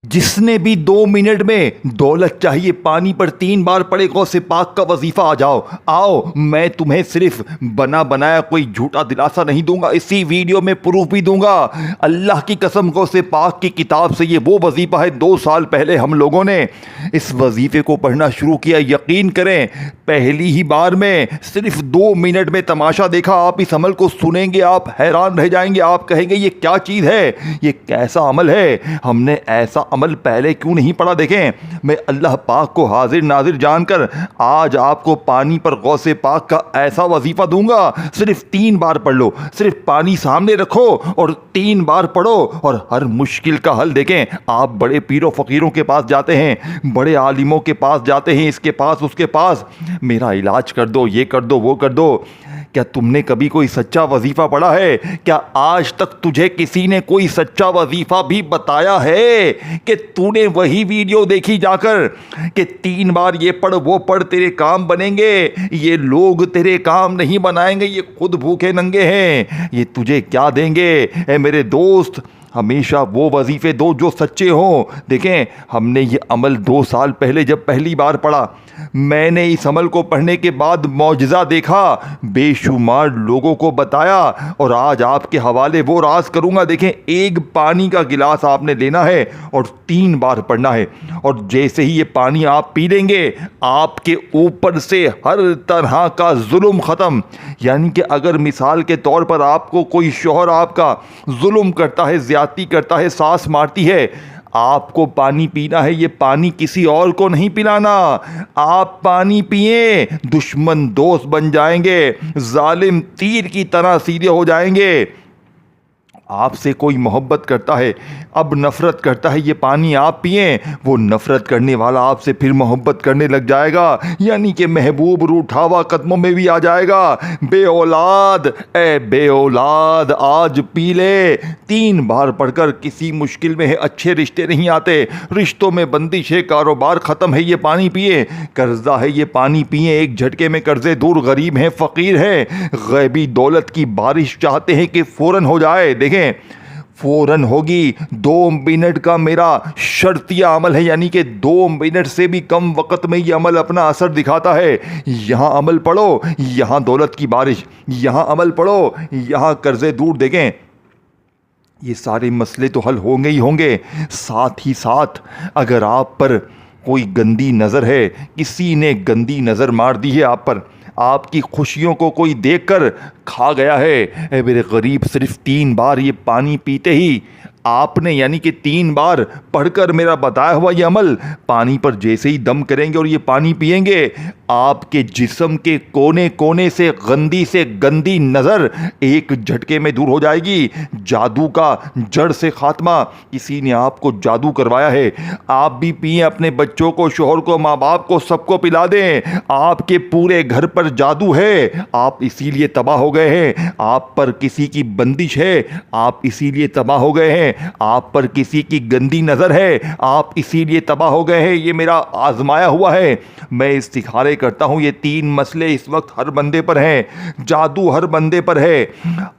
जिसने भी 2 मिनट में दौलत चाहिए पानी पर 3 बार पड़े गौसे पाक का वजीफा आ जाओ। आओ, मैं तुम्हें सिर्फ बना बनाया कोई झूठा दिलासा नहीं दूंगा, इसी वीडियो में प्रूफ भी दूंगा। अल्लाह की कसम, गौसे पाक की किताब से ये वो वजीफा है 2 साल पहले हम लोगों ने इस वजीफे को पढ़ना शुरू किया। यकीन करें, पहली ही बार में सिर्फ 2 मिनट में तमाशा देखा। आप इस अमल को सुनेंगे, आप हैरान रह जाएंगे, आप कहेंगे ये क्या चीज़ है, ये कैसा अमल है, हमने ऐसा अमल पहले क्यों नहीं पढ़ा। देखें, मैं अल्लाह पाक को हाजिर नाजिर जानकर आज आपको पानी पर गौसे पाक का ऐसा वजीफा दूंगा। सिर्फ 3 बार पढ़ लो, सिर्फ पानी सामने रखो और 3 बार पढ़ो और हर मुश्किल का हल। देखें, आप बड़े पीरों फकीरों के पास जाते हैं, बड़े आलिमों के पास जाते हैं, इसके पास उसके पास, मेरा इलाज कर दो, ये कर दो, वो कर दो। क्या तुमने कभी कोई सच्चा वजीफा पढ़ा है? क्या आज तक तुझे किसी ने कोई सच्चा वजीफा भी बताया है कि तूने वही वीडियो देखी जाकर कि 3 बार ये पढ़ वो पढ़ तेरे काम बनेंगे? ये लोग तेरे काम नहीं बनाएंगे, ये खुद भूखे नंगे हैं, ये तुझे क्या देंगे? ए मेरे दोस्त, हमेशा वो वजीफे दो जो सच्चे हों। देखें, हमने ये अमल 2 साल पहले जब पहली बार पढ़ा, मैंने इस अमल को पढ़ने के बाद मौजज़ा देखा, बेशुमार लोगों को बताया और आज आपके हवाले वो राज करूँगा। देखें, एक पानी का गिलास आपने लेना है और 3 बार पढ़ना है और जैसे ही ये पानी आप पी लेंगे, आपके ऊपर से हर तरह का जुल्म ख़त्म। यानी कि अगर मिसाल के तौर पर आपको कोई शौहर आपका जुल्म करता है, ज़्यादती करता है, सास मारती है, आपको पानी पीना है, ये पानी किसी और को नहीं पिलाना। आप पानी पिए, दुश्मन दोस्त बन जाएंगे, जालिम तीर की तरह सीधे हो जाएंगे। आपसे कोई मोहब्बत करता है, अब नफ़रत करता है, ये पानी आप पिए, वो नफ़रत करने वाला आपसे फिर मोहब्बत करने लग जाएगा। यानी कि महबूब रूठावा कदमों में भी आ जाएगा। बे औलाद, ए बे औलाद, आज पी ले। 3 बार पढ़कर किसी मुश्किल में है, अच्छे रिश्ते नहीं आते, रिश्तों में बंदिश है, कारोबार ख़त्म है, ये पानी पिए। कर्जा है, ये पानी पिए, एक झटके में कर्जे दूर। गरीब हैं, फ़कीर हैं, गैबी दौलत की बारिश चाहते हैं कि फ़ौरन हो जाए। देखें, फौरन होगी। 2 मिनट का मेरा शर्तिया अमल है, यानी कि 2 मिनट से भी कम वक्त में ये अमल अपना असर दिखाता है। यहाँ अमल पढ़ो, यहाँ दौलत की बारिश, यहाँ अमल पढ़ो, यहाँ कर्जे दूर। देखें, ये सारे मसले तो हल होंगे ही होंगे। साथ ही साथ अगर आप पर कोई गंदी नज़र है, किसी ने गंदी नज़र मार दी है आप पर, आपकी खुशियों को कोई देखकर खा गया है, ए मेरे गरीब, सिर्फ 3 बार ये पानी पीते ही आपने, यानी कि 3 बार पढ़कर मेरा बताया हुआ ये अमल पानी पर जैसे ही दम करेंगे और ये पानी पिएंगे, आपके जिस्म के कोने कोने से गंदी नज़र एक झटके में दूर हो जाएगी। जादू का जड़ से खात्मा। किसी ने आपको जादू करवाया है, आप भी पिए, अपने बच्चों को, शोहर को, माँ बाप को, सबको पिला दें। आपके पूरे घर पर जादू है, आप इसीलिए तबाह हो गए हैं। आप पर किसी की बंदिश है, आप इसीलिए तबाह हो गए हैं। आप पर किसी की गंदी नज़र है, आप इसीलिए तबाह हो गए हैं। ये मेरा आजमाया हुआ है, मैं इस्तिखारे करता हूँ। ये 3 मसले इस वक्त हर बंदे पर हैं, जादू हर बंदे पर है,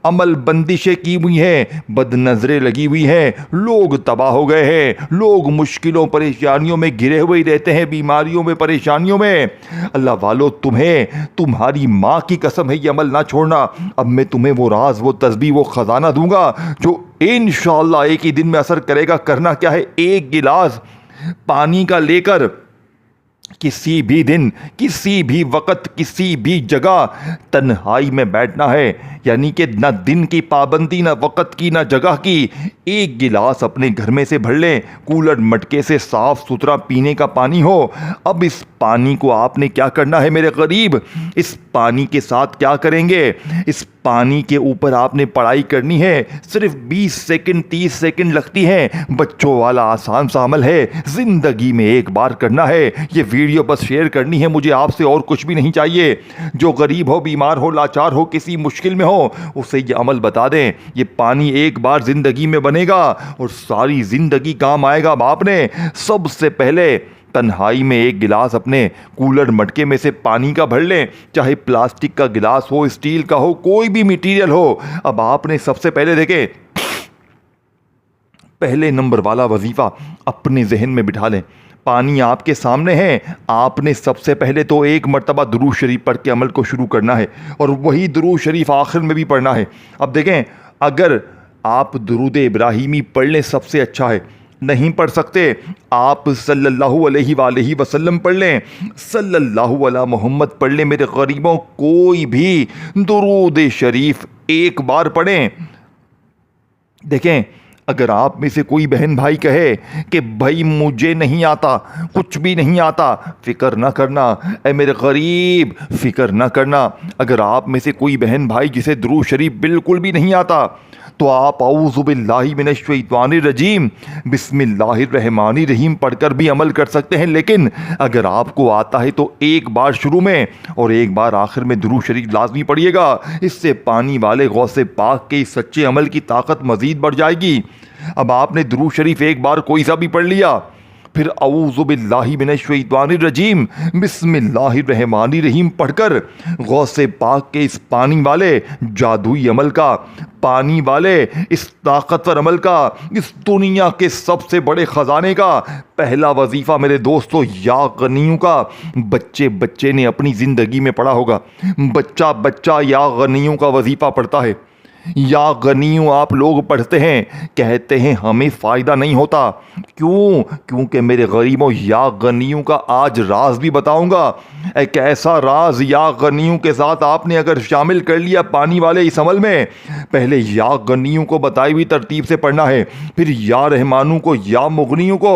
अमल बंदिशें की हुई हैं, बदनजरें लगी हुई हैं, लोग तबाह हो गए हैं, लोग मुश्किलों परेशानियों में घिरे हुए ही रहते हैं, बीमारियों में, परेशानियों में। अल्लाह वालों, तुम्हें तुम्हारी माँ की कसम है, ये अमल ना छोड़ना। अब मैं तुम्हें वो राज, वो तस्बीह, वो ख़जाना दूंगा जो इंशाअल्लाह एक ही दिन में असर करेगा। करना क्या है, एक गिलास पानी का लेकर किसी भी दिन, किसी भी वक्त, किसी भी जगह तन्हाई में बैठना है। यानी कि ना दिन की पाबंदी, ना वक्त की, ना जगह की। एक गिलास अपने घर में से भर लें, कूलर मटके से साफ सुथरा पीने का पानी हो। अब इस पानी को आपने क्या करना है मेरे गरीब, इस पानी के साथ क्या करेंगे, इस पानी के ऊपर आपने पढ़ाई करनी है। सिर्फ 20 सेकंड 30 सेकंड लगती हैं, बच्चों वाला आसान सा अमल है, ज़िंदगी में एक बार करना है। ये वीडियो बस शेयर करनी है मुझे आपसे, और कुछ भी नहीं चाहिए। जो गरीब हो, बीमार हो, लाचार हो, किसी मुश्किल में हो, उसे ये अमल बता दें। ये पानी एक बार ज़िंदगी में बनेगा और सारी ज़िंदगी काम आएगा। बाप ने सबसे पहले तन्हाई में एक गिलास अपने कूलर मटके में से पानी का भर लें, चाहे प्लास्टिक का गिलास हो, स्टील का हो, कोई भी मटेरियल हो। अब आपने सबसे पहले देखें, پہلے نمبر والا وظیفہ اپنے ذہن میں بٹھا لیں۔ پانی آپ کے سامنے ہے، آپ نے سب سے پہلے تو ایک مرتبہ درود شریف پڑھ کے عمل کو شروع کرنا ہے، اور وہی درود شریف آخر میں بھی پڑھنا ہے۔ اب دیکھیں، اگر آپ درود ابراہیمی پڑھ لیں سب سے اچھا ہے، نہیں پڑھ سکتے آپ صلی اللہ علیہ وآلہ وسلم پڑھ لیں، صلی اللہ علی محمد پڑھ لیں۔ میرے غریبوں، کوئی بھی درود شریف ایک بار پڑھیں۔ دیکھیں، اگر آپ میں سے کوئی بہن بھائی کہے کہ بھائی مجھے نہیں آتا، کچھ بھی نہیں آتا، فکر نہ کرنا اے میرے غریب، فکر نہ کرنا۔ اگر آپ میں سے کوئی بہن بھائی جسے درود شریف بالکل بھی نہیں آتا، تو آپ اعوذ باللہ من الشیطان الرجیم بسم اللہ الرحمن الرحیم پڑھ کر بھی عمل کر سکتے ہیں۔ لیکن اگر آپ کو آتا ہے تو ایک بار شروع میں اور ایک بار آخر میں درود شریف لازمی پڑھیے گا۔ اس سے پانی والے غوث پاک کے سچے عمل کی طاقت مزید بڑھ جائے گی۔ اب آپ نے درود شریف ایک بار کوئی سا بھی پڑھ لیا، پھر اعوذ باللہ من الشیطان الرجیم بسم اللہ الرحمن الرحیم پڑھ کر غوث پاک کے اس پانی والے جادوئی عمل کا، پانی والے اس طاقتور عمل کا، اس دنیا کے سب سے بڑے خزانے کا پہلا وظیفہ میرے دوستو یا غنیوں کا بچے بچے نے اپنی زندگی میں پڑھا ہوگا۔ بچہ بچہ یا غنیوں کا وظیفہ پڑھتا ہے۔ یا غنیوں آپ لوگ پڑھتے ہیں، کہتے ہیں ہمیں فائدہ نہیں ہوتا، کیوں؟ کیونکہ میرے غریبوں، یا غنیوں کا آج راز بھی بتاؤں گا۔ ایک ایسا راز یا غنیوں کے ساتھ آپ نے اگر شامل کر لیا پانی والے اس عمل میں، پہلے یا غنیوں کو بتائی ہوئی ترتیب سے پڑھنا ہے، پھر یا رحمانوں کو، یا مغنیوں کو۔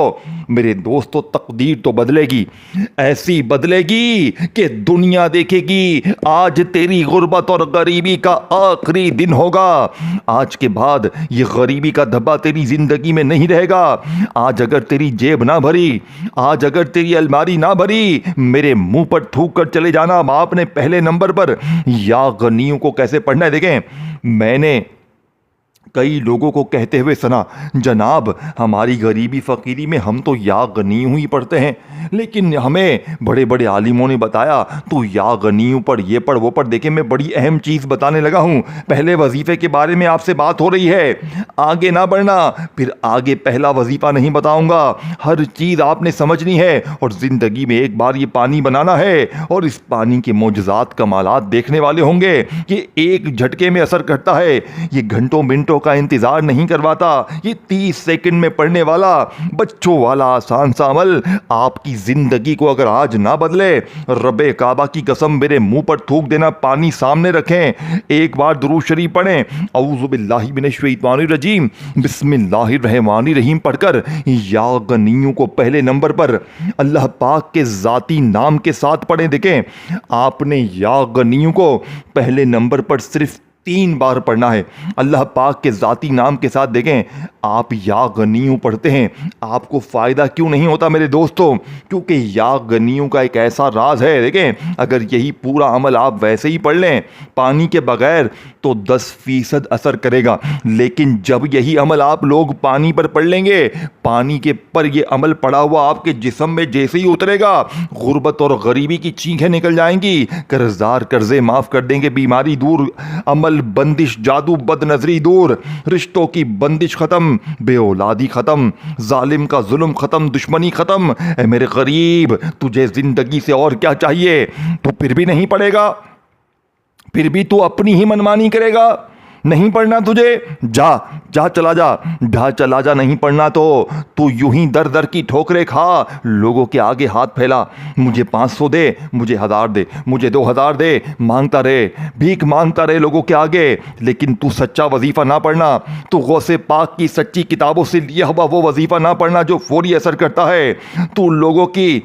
میرے دوستو، تقدیر تو بدلے گی، ایسی بدلے گی کہ دنیا دیکھے گی آج تیری غربت اور غریبی کا آخری دن ہوگا۔ آج کے بعد یہ غریبی کا دھبا تیری زندگی میں نہیں رہے گا۔ آج اگر تیری جیب نہ بھری، آج اگر تیری الماری نہ بھری، میرے منہ پر تھوک کر چلے جانا۔ اب آپ نے پہلے نمبر پر یا غنیوں کو کیسے پڑھنا ہے دیکھیں۔ میں نے کئی لوگوں کو کہتے ہوئے سنا، جناب ہماری غریبی فقیری میں ہم تو یا غنیوں ہی پڑھتے ہیں، لیکن ہمیں بڑے بڑے عالموں نے بتایا تو یا غنیوں پڑھ، یہ پڑھ، وہ پڑھ۔ دیکھیں، میں بڑی اہم چیز بتانے لگا ہوں۔ پہلے وظیفے کے بارے میں آپ سے بات ہو رہی ہے، آگے نہ بڑھنا، پھر آگے پہلا وظیفہ نہیں بتاؤں گا۔ ہر چیز آپ نے سمجھنی ہے، اور زندگی میں ایک بار یہ پانی بنانا ہے، اور اس پانی کے معجزات کمالات دیکھنے والے ہوں گے۔ یہ ایک جھٹکے میں اثر کرتا ہے، یہ گھنٹوں منٹوں کا انتظار نہیں کرواتا۔ یہ 30 سیکنڈ میں پڑھنے والا بچوں والا آسان سا عمل آپ کی زندگی کو اگر آج نہ بدلے، رب کعبہ کی قسم میرے منہ پر تھوک دینا، پانی سامنے رکھیں، ایک بار درود شریف پڑھیں، اعوذ باللہ من الشیطان الرجیم بسم اللہ الرحمن الرحیم پڑھ کر یا غنیوں کو پہلے نمبر پر اللہ پاک کے ذاتی نام کے ساتھ پڑھیں۔ دیکھیں، آپ نے یا غنیوں کو پہلے نمبر پر صرف 3 بار پڑھنا ہے، اللہ پاک کے ذاتی نام کے ساتھ۔ دیکھیں، آپ یا غنیوں پڑھتے ہیں، آپ کو فائدہ کیوں نہیں ہوتا میرے دوستوں؟ کیونکہ یا غنیوں کا ایک ایسا راز ہے۔ دیکھیں، اگر یہی پورا عمل آپ ویسے ہی پڑھ لیں پانی کے بغیر تو 10% اثر کرے گا، لیکن جب یہی عمل آپ لوگ پانی پر پڑھ لیں گے، پانی کے پر یہ عمل پڑا ہوا آپ کے جسم میں جیسے ہی اترے گا، غربت اور غریبی کی چینخیں نکل جائیں گی، قرضدار قرضے معاف کر دیں گے، بیماری دور، عمل بندش، جادو بد نظری دور، رشتوں کی بندش ختم، بے اولادی ختم، ظالم کا ظلم ختم، دشمنی ختم۔ اے میرے غریب، تجھے زندگی سے اور کیا چاہیے؟ تو پھر بھی نہیں پڑے گا، پھر بھی تو اپنی ہی منمانی کرے گا۔ نہیں پڑھنا تجھے، جا چلا جا، نہیں پڑھنا تو یوں ہی در در کی ٹھوکریں کھا، لوگوں کے آگے ہاتھ پھیلا، مجھے 500 دے، مجھے 1000 دے، مجھے 2000 دے، مانگتا رہے، بھیک مانگتا رہے لوگوں کے آگے، لیکن تو سچا وظیفہ نہ پڑھنا، تو غوث پاک کی سچی کتابوں سے لیا ہوا وہ وظیفہ نہ پڑھنا جو فوری اثر کرتا ہے۔ تو لوگوں کی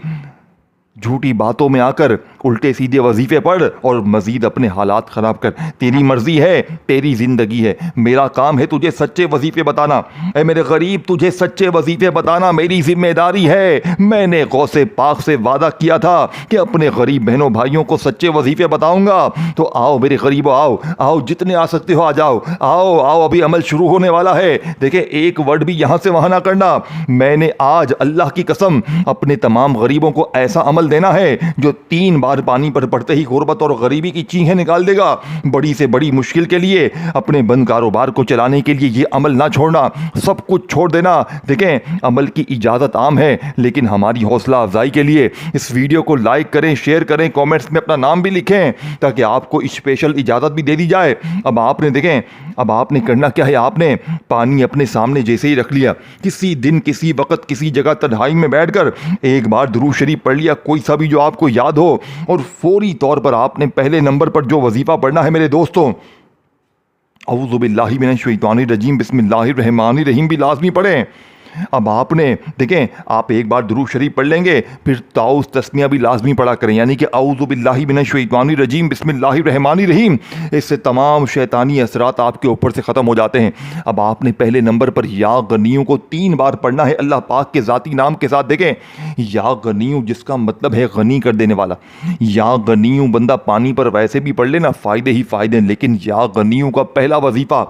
جھوٹی باتوں میں آ کر الٹے سیدھے وظیفے پڑھ اور مزید اپنے حالات خراب کر۔ تیری مرضی ہے، تیری زندگی ہے، میرا کام ہے تجھے سچے وظیفے بتانا۔ اے میرے غریب، تجھے سچے وظیفے بتانا میری ذمہ داری ہے۔ میں نے غوث پاک سے وعدہ کیا تھا کہ اپنے غریب بہنوں بھائیوں کو سچے وظیفے بتاؤں گا۔ تو آؤ میرے غریبو، آؤ جتنے آ سکتے ہو آ جاؤ، آؤ ابھی عمل شروع ہونے والا ہے۔ دیکھیں، ایک ورڈ بھی یہاں سے وہاں نہ کرنا۔ میں نے آج اللہ کی قسم اپنے تمام غریبوں کو ایسا عمل دینا ہے جو 3 بار बार पानी पर पड़ते ही गुर्बत और गरीबी की चीखें निकाल देगा। बड़ी से बड़ी मुश्किल के लिए, अपने बंद कारोबार को चलाने के लिए ये अमल ना छोड़ना, सब कुछ छोड़ देना। देखें, अमल की इजाज़त आम है, लेकिन हमारी हौसला अफजाई के लिए इस वीडियो को लाइक करें, शेयर करें, कमेंट्स में अपना नाम भी लिखें, ताकि आपको स्पेशल इजाज़त भी दे दी जाए। अब आपने देखें, अब आपने करना क्या है, आपने पानी अपने सामने जैसे ही रख लिया, किसी दिन किसी वक्त किसी जगह तन्हाई में बैठकर एक बार दुरूद शरीफ पढ़ लिया, कोई सा भी जो आपको याद हो, और फौरी तौर पर आपने पहले नंबर पर जो वजीफा पढ़ना है मेरे दोस्तों, औज़ु बिल्लाहि मिनश शैतानिर रजीम बिस्मिल्लाहिर रहमानिर रहीम भी लाजमी पढ़ें। अब आपने देखें, आप एक बार दुरूद शरीफ पढ़ लेंगे, फिर ताउस तस्मिया भी लाजमी पढ़ा करें, यानी कि औज़ु बिल्लाहि मिनश शैतानिर रजीम बिस्मिल्लाहिर रहमानिर रहीम। इससे तमाम शैतानी असरात आपके ऊपर से ख़त्म हो जाते हैं। अब आपने पहले नंबर पर या गनियों को 3 बार पढ़ना है अल्लाह पाक के ज़ाती नाम के साथ। देखें, या गनियों जिसका मतलब है गनी कर देने वाला। या गनियों बंदा पानी पर वैसे भी पढ़ लेना, फ़ायदे ही फ़ायदे, लेकिन या गनियों का पहला वजीफ़ा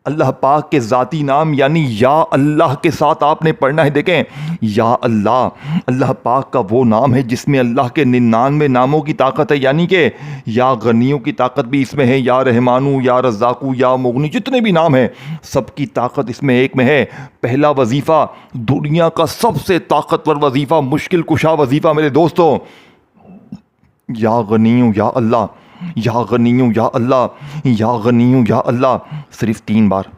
अल्लाह पाक के ज़ाती नाम यानी या अल्लाह के साथ आपने पढ़ना है। देखें, या अल्लाह, अल्लाह पाक का वो नाम है जिसमें अल्लाह के 99 नामों की ताकत है, यानी कि या गनियों की ताकत भी इसमें है, या रहमानू, या रज़ाकू, या मुगनी, जितने भी नाम हैं सबकी ताकत इसमें एक में है। पहला वजीफ़ा, दुनिया का सबसे ताकतवर वजीफ़ा, मुश्किल कुशा वजीफ़ा मेरे दोस्तों, या गनियों या अल्लाह, या गनियों या अल्लाह, या गनियों या अल्लाह, सिर्फ 3 बार,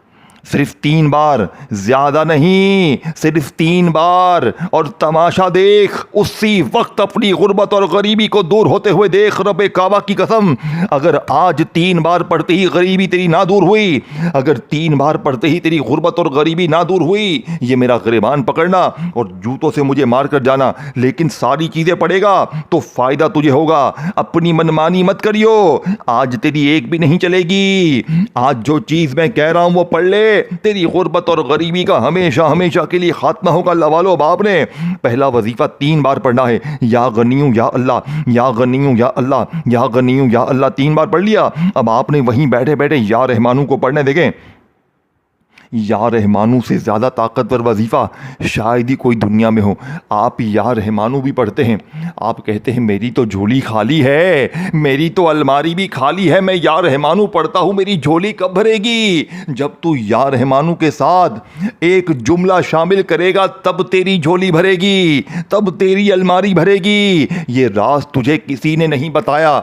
सिर्फ 3 बार, ज्यादा नहीं, सिर्फ 3 बार। और तमाशा देख, उसी वक्त अपनी गुर्बत और गरीबी को दूर होते हुए देख। रब्बे काबा की कसम, अगर आज 3 बार पढ़ते ही गरीबी तेरी ना दूर हुई, अगर 3 बार पढ़ते ही तेरी गुर्बत और गरीबी ना दूर हुई, ये मेरा गिरबान पकड़ना और जूतों से मुझे मार कर जाना, लेकिन सारी चीजें पढ़ेगा तो फायदा तुझे होगा। अपनी मनमानी मत करियो, आज तेरी एक भी नहीं चलेगी। आज जो चीज मैं कह रहा हूं वो पढ़ ले, तेरी गुर्बत और गरीबी का हमेशा हमेशा के लिए खात्मा होगा। लवालो बाप ने पहला वजीफा 3 बार पढ़ना है, या गनियों या अल्लाह, या गनियों या अल्लाह, या गनियों या अल्लाह, 3 बार पढ़ लिया। अब आपने वहीं बैठे बैठे या रहमानू को पढ़ने। देखें, या रहमानू से ज़्यादा ताकतवर वजीफ़ा शायद ही कोई दुनिया में हो। आप या रहमानू भी पढ़ते हैं, आप कहते हैं मेरी तो झोली खाली है, मेरी तो अलमारी भी खाली है, मैं या रहमानू पढ़ता हूँ, मेरी झोली कब भरेगी? जब तू या रहमानू के साथ एक जुमला शामिल करेगा तब तेरी झोली भरेगी, तब तेरी अलमारी भरेगी। ये राज तुझे किसी ने नहीं बताया।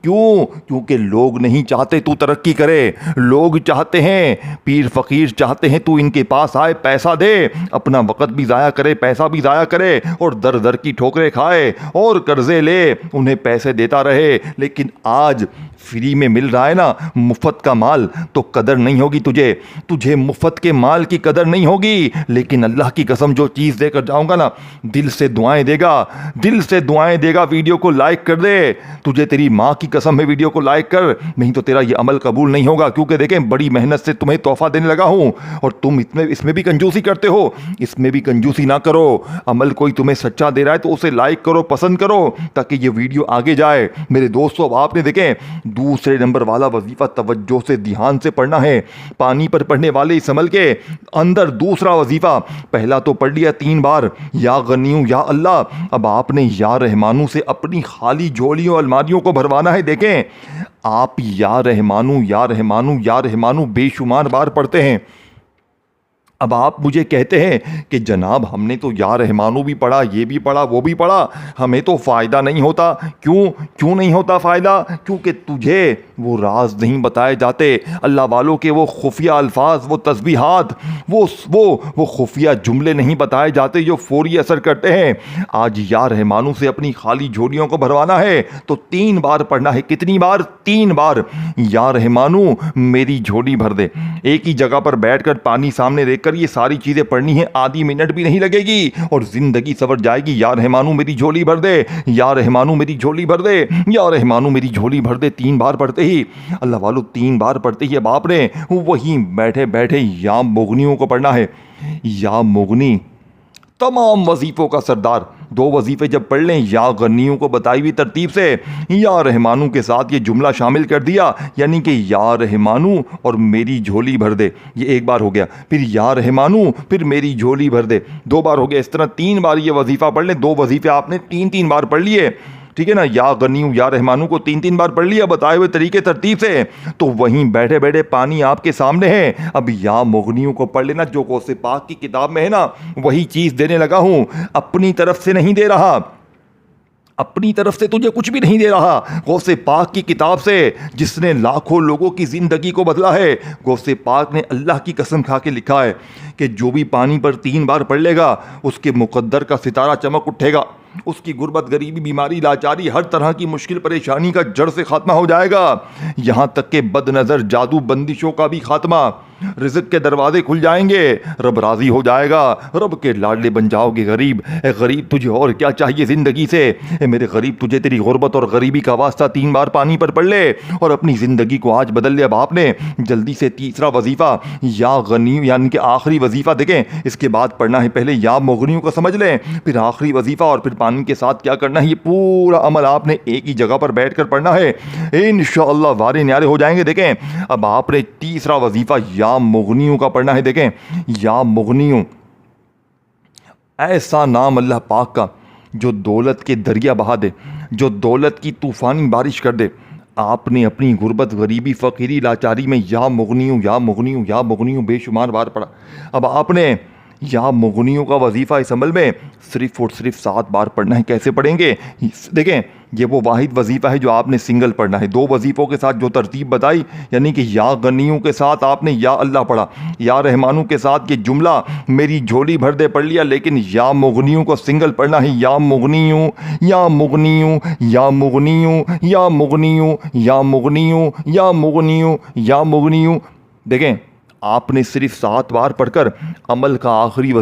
क्यों? क्योंकि लोग नहीं चाहते तू तरक्की करे, लोग चाहते हैं, पीर फकीर चाहते हैं तू इनके पास आए, पैसा दे, अपना वक़्त भी ज़ाया करे, पैसा भी ज़ाया करे, और दर दर की ठोकरें खाए और कर्जे ले, उन्हें पैसे देता रहे। लेकिन आज फ्री में मिल रहा है ना मुफ्त का माल, तो कदर नहीं होगी तुझे, तुझे मुफ्त के माल की कदर नहीं होगी। लेकिन अल्लाह की कसम, जो चीज़ देकर जाऊंगा ना, दिल से दुआएं देगा, दिल से दुआएं देगा। वीडियो को लाइक कर दे, तुझे तेरी माँ की कसम है, वीडियो को लाइक कर, नहीं तो तेरा ये अमल कबूल नहीं होगा। क्योंकि देखें, बड़ी मेहनत से तुम्हें तोहफा देने लगा हूँ और तुम इसमें भी कंजूसी करते हो। इसमें भी कंजूसी ना करो। अमल कोई तुम्हें सच्चा दे रहा है तो उसे लाइक करो, पसंद करो, ताकि ये वीडियो आगे जाए। मेरे दोस्तों, अब आपने देखें दूसरे नंबर वाला वजीफा तवज्जो से ध्यान से पढ़ना है। पानी पर पढ़ने वाले इस अमल के अंदर दूसरा वजीफा, पहला तो पढ़ लिया 3 बार, या गनियों या अल्लाह। अब आपने या रहमानू से अपनी खाली झोलियों अलमारियों को भरवाना है। देखें, आप या रहमानू या रहमानू या रहमानू बेशुमार बार पढ़ते हैं। अब आप मुझे कहते हैं कि जनाब हमने तो या रहमानू भी पढ़ा, ये भी पढ़ा, वो भी पढ़ा, हमें तो फ़ायदा नहीं होता। क्यों नहीं होता फ़ायदा? क्योंकि तुझे वो राज नहीं बताए जाते, अल्लाह वालों के वो खुफिया अल्फाज, वो तस्बीहात, वो खुफिया जुमले नहीं बताए जाते जो फौरी असर करते हैं। आज या रहमानू से अपनी खाली झोलियों को भरवाना है तो 3 बार पढ़ना है। कितनी बार? 3 बार। या रहमानू मेरी झोली भर दे। एक ही जगह पर बैठकर पानी सामने देखकर ये सारी चीजें पढ़नी है, आधी मिनट भी नहीं लगेगी और जिंदगी सवर जाएगी। या रहमानू मेरी झोली भर दे, या रहमानू मेरी झोली भर दे, या रहमानू मेरी झोली भर दे। 3 बार पढ़ते ही, अल्लाह वालों, 3 बार पढ़ते ही अब आपने वहीं बैठे बैठे या मुगनियों को पढ़ना है। या मुगनी तमाम वजीफों का सरदार। 2 वजीफे जब पढ़ लें, या गनियों को बताई हुई तरतीब से या रहमानू के साथ ये जुमला शामिल कर दिया, यानी कि या रहमानू और मेरी झोली भर दे, ये 1 बार हो गया। फिर या रहमानू, फिर मेरी झोली भर दे, 2 बार हो गया। इस तरह 3 बार ये वजीफ़ा पढ़ लें। 2 वजीफे आपने 3-3 बार पढ़ लिए। ٹھیک ہے نا، یا غنیو یا رحمانو کو 3 بار پڑھ لیا بتائے ہوئے طریقے ترتیب سے، تو وہیں بیٹھے بیٹھے پانی آپ کے سامنے ہے. اب یا مغنیوں کو پڑھ لینا، جو غوث پاک کی کتاب میں ہے نا وہی چیز دینے لگا ہوں، اپنی طرف سے نہیں دے رہا، اپنی طرف سے تجھے کچھ بھی نہیں دے رہا، غوث پاک کی کتاب سے جس نے لاکھوں لوگوں کی زندگی کو بدلا ہے. غوث پاک نے اللہ کی قسم کھا کے لکھا ہے کہ جو بھی پانی پر 3 بار پڑھ لے گا اس کے مقدر کا ستارہ چمک اٹھے گا، اس کی غربت، غریبی، بیماری، لاچاری، ہر طرح کی مشکل پریشانی کا جڑ سے خاتمہ ہو جائے گا، یہاں تک کہ بد نظر، جادو، بندشوں کا بھی خاتمہ. رزق کے دروازے کھل جائیں گے، رب راضی ہو جائے گا، رب کے لاڈلے بن جاؤ گے. غریب اے غریب، تجھے اور کیا چاہیے زندگی سے؟ اے میرے غریب، تجھے تیری غربت اور غریبی کا واسطہ 3 بار پانی پر پڑھ لے اور اپنی زندگی کو آج بدل لے. اب آپ نے جلدی سے تیسرا وظیفہ یا غنی یعنی کہ آخری وظیفہ دیکھیں، اس کے بعد پڑھنا ہے پہلے یا مغنیوں کو سمجھ لیں، پھر آخری وظیفہ اور پھر پانی کے ساتھ کیا کرنا ہے. یہ پورا عمل آپ نے ایک ہی جگہ پر بیٹھ کر پڑھنا ہے، انشاءاللہ وارے نیارے ہو جائیں گے. دیکھیں اب آپ نے تیسرا وظیفہ یا مغنیوں کا پڑھنا ہے. دیکھیں یا مغنیوں، ایسا نام اللہ پاک کا جو دولت کے دریا بہا دے، جو دولت کی طوفانی بارش کر دے. آپ نے اپنی غربت، غریبی، فقیری، لاچاری میں یا مغنیوں یا مغنیوں یا مغنیوں بے شمار بار پڑھا. اب آپ نے یا مغنیوں کا وظیفہ اس عمل میں صرف اور صرف 7 بار پڑھنا ہے. کیسے پڑھیں گے؟ دیکھیں یہ وہ واحد وظیفہ ہے جو آپ نے سنگل پڑھنا ہے. 2 وظیفوں کے ساتھ جو ترتیب بتائی، یعنی کہ یا غنیوں کے ساتھ آپ نے یا اللہ پڑھا، یا رحمانوں کے ساتھ یہ جملہ میری جھولی بھر دے پڑھ لیا، لیکن یا مغنیوں کو سنگل پڑھنا ہے. یا مغنیوں یا مغنیوں یا مغنیوں یا مغنیوں یا مغنیوں یا مغنیوں یا مغنیوں. دیکھیں آپ نے صرف 7 بار پڑھ کر عمل کا آخری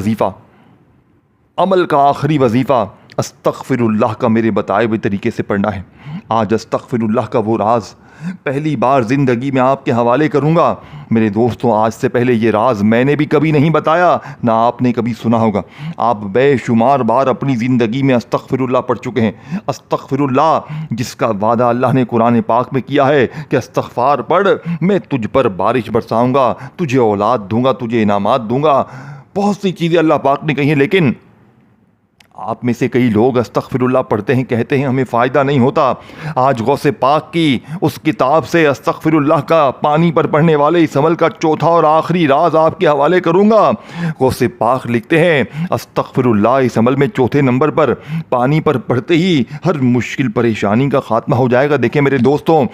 وظیفہ استغفر اللہ کا میرے بتائے ہوئے طریقے سے پڑھنا ہے. آج استغفر اللہ کا وہ راز پہلی بار زندگی میں آپ کے حوالے کروں گا. میرے دوستوں، آج سے پہلے یہ راز میں نے بھی کبھی نہیں بتایا، نہ آپ نے کبھی سنا ہوگا. آپ بے شمار بار اپنی زندگی میں استغفر اللہ پڑھ چکے ہیں. استغفر اللہ جس کا وعدہ اللہ نے قرآن پاک میں کیا ہے کہ استغفار پڑھ، میں تجھ پر بارش برساؤں گا، تجھے اولاد دوں گا، تجھے انعامات دوں گا. بہت سی چیزیں اللہ پاک نے کہی ہیں، لیکن آپ میں سے کئی لوگ استغفر اللہ پڑھتے ہیں، کہتے ہیں ہمیں فائدہ نہیں ہوتا. آج غوث پاک کی اس کتاب سے استغفر اللہ کا پانی پر پڑھنے والے اس عمل کا چوتھا اور آخری راز آپ کے حوالے کروں گا. غوث پاک لکھتے ہیں استغفر اللہ اس عمل میں چوتھے نمبر پر پانی پر پڑھتے ہی ہر مشکل پریشانی کا خاتمہ ہو جائے گا. دیکھیں میرے دوستوں،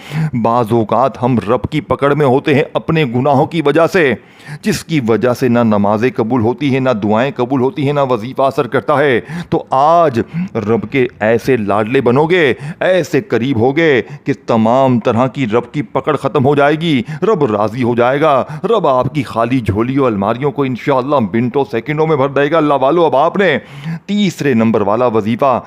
بعض اوقات ہم رب کی پکڑ میں ہوتے ہیں اپنے گناہوں کی وجہ سے، جس کی وجہ سے نہ نمازیں قبول ہوتی ہیں، نہ دعائیں قبول ہوتی ہیں، نہ وظیفہ اثر کرتا ہے. تو آج رب کے ایسے لاڈلے بنو گے، ایسے قریب ہوگے کہ تمام طرح کی رب کی پکڑ ختم ہو جائے گی، رب راضی ہو جائے گا، رب آپ کی خالی جھولیوں الماریوں کو انشاءاللہ منٹوں سیکنڈوں میں بھر دے گا. اللہ والو، اب آپ نے تیسرے نمبر والا وظیفہ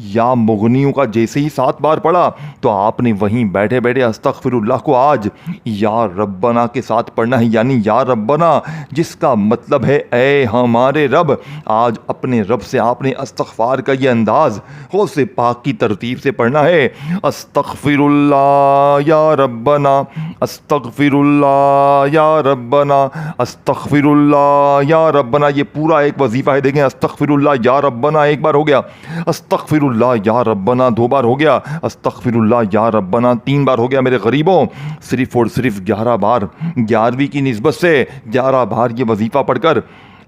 یا مغنیوں کا جیسے ہی 7 بار پڑھا تو آپ نے وہیں بیٹھے بیٹھے استغفر اللہ کو آج یا ربنا کے ساتھ پڑھنا ہے. یعنی یا ربنا جس کا مطلب ہے اے ہمارے رب. آج اپنے رب سے آپ نے استغفار کا یہ انداز غوث پاک کی ترتیب سے پڑھنا ہے. استغفر اللہ یا ربنا، استغفر اللہ یا ربنا، استغفر اللہ یا ربنا. یہ پورا ایک وظیفہ ہے. دیکھیں استغفر اللہ یا ربنا 1 بار ہو گیا، استغفر اللہ یا ربنا 2 بار ہو گیا، استغفر اللہ یا ربنا 3 بار ہو گیا. میرے غریبوں، صرف اور صرف 11 بار، 11ویں کی نسبت سے 11 بار یہ وظیفہ پڑھ کر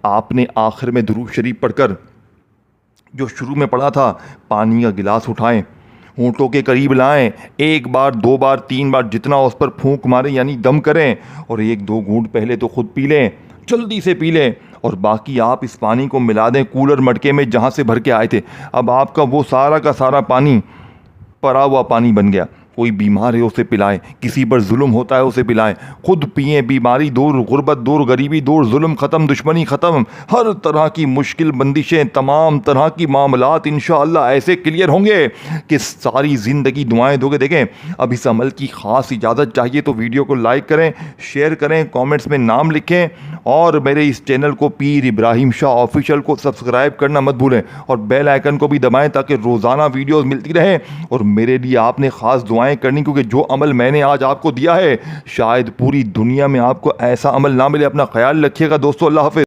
آپ نے آخر میں درود شریف پڑھ کر جو شروع میں پڑھا تھا، پانی کا گلاس اٹھائیں، ہونٹوں کے قریب لائیں، 1 بار 2 بار 3 بار جتنا اس پر پھونک ماریں یعنی دم کریں، اور 1-2 گھونٹ پہلے تو خود پی لیں، جلدی سے پی لیں، اور باقی آپ اس پانی کو ملا دیں کولر مٹکے میں جہاں سے بھر کے آئے تھے. اب آپ کا وہ سارا کا سارا پانی پڑا ہوا پانی بن گیا. کوئی بیمار ہے اسے پلائیں، کسی پر ظلم ہوتا ہے اسے پلائیں، خود پئیں. بیماری دور، غربت دور، غریبی دور، ظلم ختم، دشمنی ختم، ہر طرح کی مشکل بندشیں، تمام طرح کی معاملات انشاءاللہ ایسے کلیئر ہوں گے کہ ساری زندگی دعائیں دو گے. دیکھیں اب اس عمل کی خاص اجازت چاہیے تو ویڈیو کو لائک کریں، شیئر کریں، کامنٹس میں نام لکھیں، اور میرے اس چینل کو پیر ابراہیم شاہ آفیشیل کو سبسکرائب کرنا مت بھولیں، اور بیل آئیکن کو بھی دبائیں تاکہ روزانہ ویڈیوز ملتی رہیں. اور میرے لیے آپ نے خاص دعائیں کرنی، کیونکہ جو عمل میں نے آج آپ کو دیا ہے شاید پوری دنیا میں آپ کو ایسا عمل نہ ملے. اپنا خیال رکھیے گا دوستو، اللہ حافظ.